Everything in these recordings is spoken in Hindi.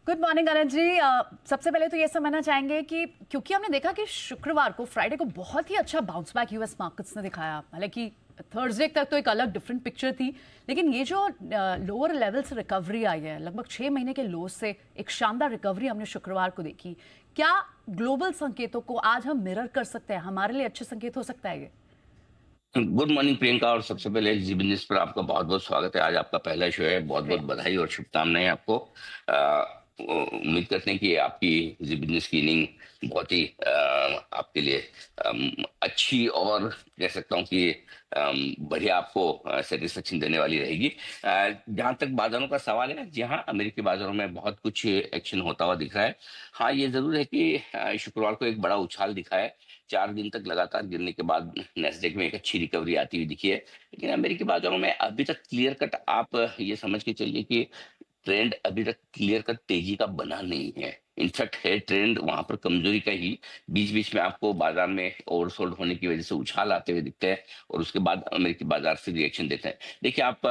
Good morning Anil ji. सबसे पहले तो ये समझना चाहेंगे कि क्योंकि हमने देखा कि शुक्रवार को फ्राइडे को बहुत ही अच्छा बाउंस बैक यूएस मार्केट्स ने दिखाया। हालांकि थर्सडे तक तो एक अलग डिफरेंट पिक्चर थी, लेकिन ये जो लोअर लेवल से रिकवरी आई है, लगभग 6 महीने के लो से एक शानदार रिकवरी हमने शुक्रवार को देखी। क्या ग्लोबल संकेतों को आज हम मिरर कर सकते हैं? हमारे लिए अच्छे संकेत हो सकता है ये? Good morning Priyanka. और सबसे पहले जी बिजनेस पर आपका बहुत बहुत स्वागत है। आज आपका पहला शो है। बहुत बहुत शुक्रिया। बधाई और शुभकामनाएं आपको। उम्मीद करते हैं कि आपकी जी बिजनेस की इनिंग बहुत ही आपके लिए अच्छी और कह सकता हूँ कि बढ़िया आपको सेटिस्फेक्शन देने वाली रहेगी। जहां तक बाजारों का सवाल है, जी हाँ, अमेरिकी बाजारों में बहुत कुछ एक्शन होता हुआ दिख रहा है। हाँ, ये जरूर है कि शुक्रवार को एक बड़ा उछाल दिखा है। 4 दिन तक लगातार गिरने के बाद नेस्डेक में एक अच्छी रिकवरी आती हुई दिखी है। लेकिन अमेरिकी बाजारों में अभी तक क्लियर कट आप ये समझ के चलिए कि ट्रेंड अभी तक क्लियर कट तेजी का बना नहीं है। इनफैक्ट है ट्रेंड वहां पर कमजोरी का ही। बीच बीच में आपको बाजार में ओवरसोल्ड होने की वजह से उछाल आते हुए दिखते हैं और उसके बाद अमेरिकी बाजार से रिएक्शन देते हैं। देखिए आप,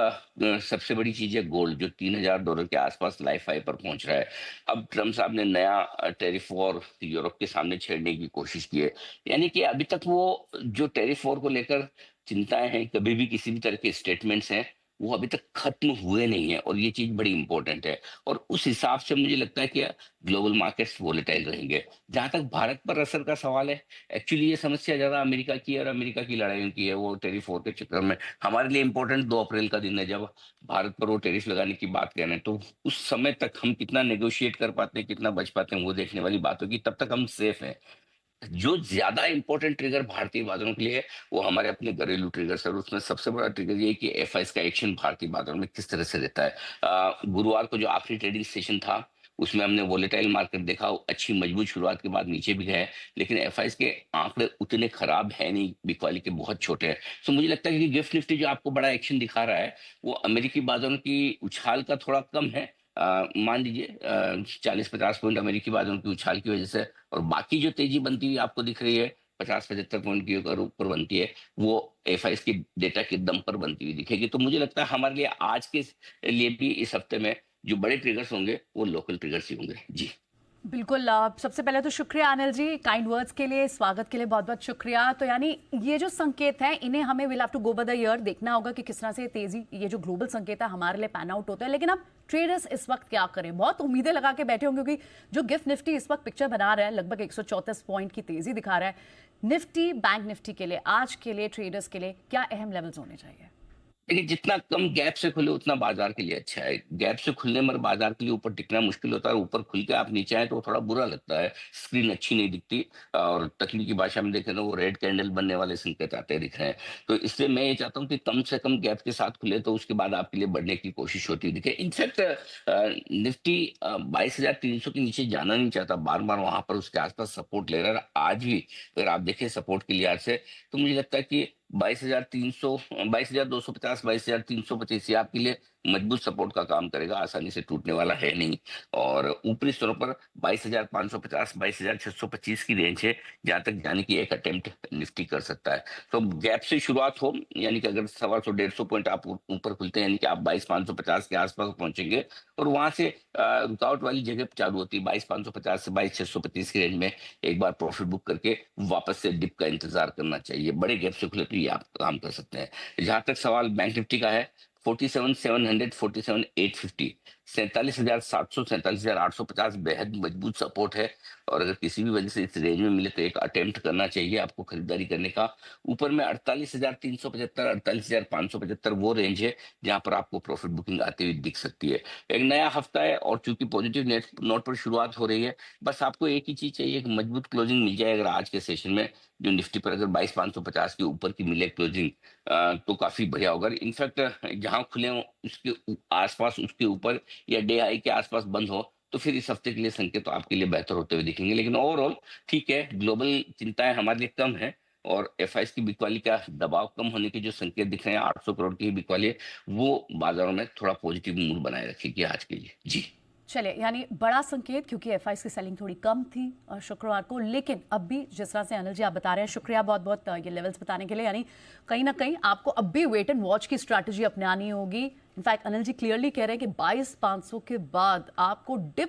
सबसे बड़ी चीज है गोल्ड, जो $3,000 के आसपास लाइफ हाई पर पहुंच रहा है। अब ट्रम्प साहब ने नया टैरिफ वॉर यूरोप के सामने छेड़ने की कोशिश की है। यानी कि अभी तक वो जो टैरिफ वॉर को लेकर चिंताएं हैं, कभी भी किसी भी तरह के स्टेटमेंट्स हैं, वो अभी तक खत्म हुए नहीं है और ये चीज बड़ी इंपॉर्टेंट है। और उस हिसाब से मुझे लगता है कि ग्लोबल मार्केट्स वोलेटाइल रहेंगे। जहां तक भारत पर असर का सवाल है, एक्चुअली ये समस्या ज्यादा अमेरिका की है और अमेरिका की लड़ाइयों की है। वो टेरिफ वॉर के चक्कर में हमारे लिए इंपॉर्टेंट 2 अप्रैल का दिन है, जब भारत पर वो टेरिफ लगाने की बात कह रहे हैं। तो उस समय तक हम कितना नेगोशिएट कर पाते हैं, कितना बच पाते हैं, वो देखने वाली बात होगी। तब तक हम सेफ हैं। जो ज्यादा इंपॉर्टेंट ट्रिगर भारतीय बाजारों के लिए है, वो हमारे अपने घरेलू ट्रिगर्स है। और उसमें सबसे बड़ा ट्रिगर ये है कि एफआईएस का एक्शन भारतीय बाजारों में किस तरह से रहता है। गुरुवार को जो आखिरी ट्रेडिंग सेशन था, उसमें हमने वोलेटाइल मार्केट देखा। अच्छी मजबूत शुरुआत के बाद नीचे भी गए, लेकिन एफआईएस के आंकड़े उतने खराब है नहीं, बिकवाली के बहुत छोटे हैं। तो मुझे लगता है कि गिफ्ट निफ्टी जो आपको बड़ा एक्शन दिखा रहा है, वो अमेरिकी बाजारों की उछाल का थोड़ा कम है। मान लीजिए 40-50 पॉइंट अमेरिकी बाजारों की उछाल की वजह से। और बाकी जो तेजी बनती हुई आपको दिख रही है, 50-75 पॉइंट की अगर ऊपर बनती है, वो एफआईएस की डेटा के दम पर बनती हुई दिखेगी। तो मुझे लगता है हमारे लिए आज के लिए भी इस हफ्ते में जो बड़े ट्रिगर्स होंगे वो लोकल ट्रिगर्स ही होंगे जी। बिल्कुल। सबसे पहले तो शुक्रिया अनिल जी, काइंड वर्ड्स के लिए, स्वागत के लिए बहुत बहुत शुक्रिया। तो यानी ये जो संकेत हैं, इन्हें हमें will have to go by the year, देखना होगा कि किस तरह से तेजी, ये जो ग्लोबल संकेत है, हमारे लिए पैन आउट होता है। लेकिन अब ट्रेडर्स इस वक्त क्या करें? बहुत उम्मीदें लगा के बैठे होंगे, क्योंकि जो गिफ्ट निफ्टी इस वक्त पिक्चर बना रहा है, लगभग 134 पॉइंट की तेजी दिखा रहा है। निफ्टी, बैंक निफ्टी के लिए, आज के लिए, ट्रेडर्स के लिए क्या अहम लेवल्स होने चाहिए? देखिए, जितना कम गैप से खुले उतना बाजार के लिए अच्छा है। गैप से खुलने में बाजार के लिए ऊपर टिकना मुश्किल होता है। ऊपर खुल के आप नीचे आए तो थोड़ा बुरा लगता है, स्क्रीन अच्छी नहीं दिखती। और तकनीकी भाषा में देखें तो वो रेड कैंडल बनने वाले संकेत आते दिख रहे हैं। तो इसलिए मैं ये चाहता हूँ कि कम से कम गैप के साथ खुले, तो उसके बाद आपके लिए बढ़ने की कोशिश होती दिखे। इनफैक्ट निफ्टी 22,300 के नीचे जाना नहीं चाहता, बार बार वहां पर उसके आसपास सपोर्ट ले रहा है। आज भी अगर आप देखें सपोर्ट के लिहाज से, तो मुझे लगता है कि 22,300, 22,250, 22,325 ये आपके लिए मजबूत सपोर्ट का काम करेगा। आसानी से टूटने वाला है नहीं। और ऊपरी स्तरों पर 22,550, 22,625 की रेंज है, जहां तक जाने की एक अटेम्प्ट निफ्टी कर सकता है। तो गैप से शुरुआत हो, यानी कि अगर 125-150 पॉइंट आप ऊपर खुलते हैं, यानी कि आप 22,550 के आसपास पहुंचेंगे। और वहां से रुकावट वाली जगह चालू होती है 22,550 से 22,625 की रेंज में। एक बार प्रॉफिट बुक करके वापस से डिप का इंतजार करना चाहिए। बड़े गैप से खुले तो ये आप काम कर सकते हैं। जहां तक सवाल बैंक निफ्टी का है, 47,700, 47,850, 47,700, 47,850 बेहद मजबूत सपोर्ट है। और अगर किसी भी वजह से इस रेंज में मिले तो एक अटेम्प्ट करना चाहिए आपको खरीदारी करने का। ऊपर में 48,375, 48,575 वो रेंज है जहां पर आपको प्रॉफिट बुकिंग आती हुई दिख सकती है। एक नया हफ्ता है और चूंकि पॉजिटिव नेट नोट पर शुरुआत हो रही है, बस आपको एक ही चीज चाहिए, एक मजबूत क्लोजिंग मिल जाए। अगर आज के सेशन में जो निफ्टी पर अगर 22,550 के ऊपर की मिले क्लोजिंग, तो काफी बढ़िया होगा। इनफैक्ट जहां खुले हो उसके आसपास, उसके ऊपर या डे हाई के आसपास बंद हो, तो फिर इस हफ्ते के लिए संकेत तो आपके लिए बेहतर होते हुए दिखेंगे। लेकिन ओवरऑल ठीक है, ग्लोबल चिंताएं हमारे लिए कम है। और एफआईएस की बिकवाली का दबाव कम होने के जो संकेत दिख रहे हैं, 800 करोड़ की बिकवाली है, वो बाजारों में थोड़ा पॉजिटिव मूड बनाए रखेगी आज के लिए जी। चलिए, यानी बड़ा संकेत, क्योंकि एफआईएस की सेलिंग थोड़ी कम थी शुक्रवार को। लेकिन अब भी जिस तरह से अनिल जी आप बता रहे हैं, शुक्रिया बहुत बहुत ये लेवल्स बताने के लिए। यानी कहीं ना कहीं आपको अब भी वेट एंड वॉच की स्ट्रैटेजी अपनानी होगी। इनफैक्ट अनिल जी क्लियरली कह रहे हैं कि 22,500 के बाद आपको डिप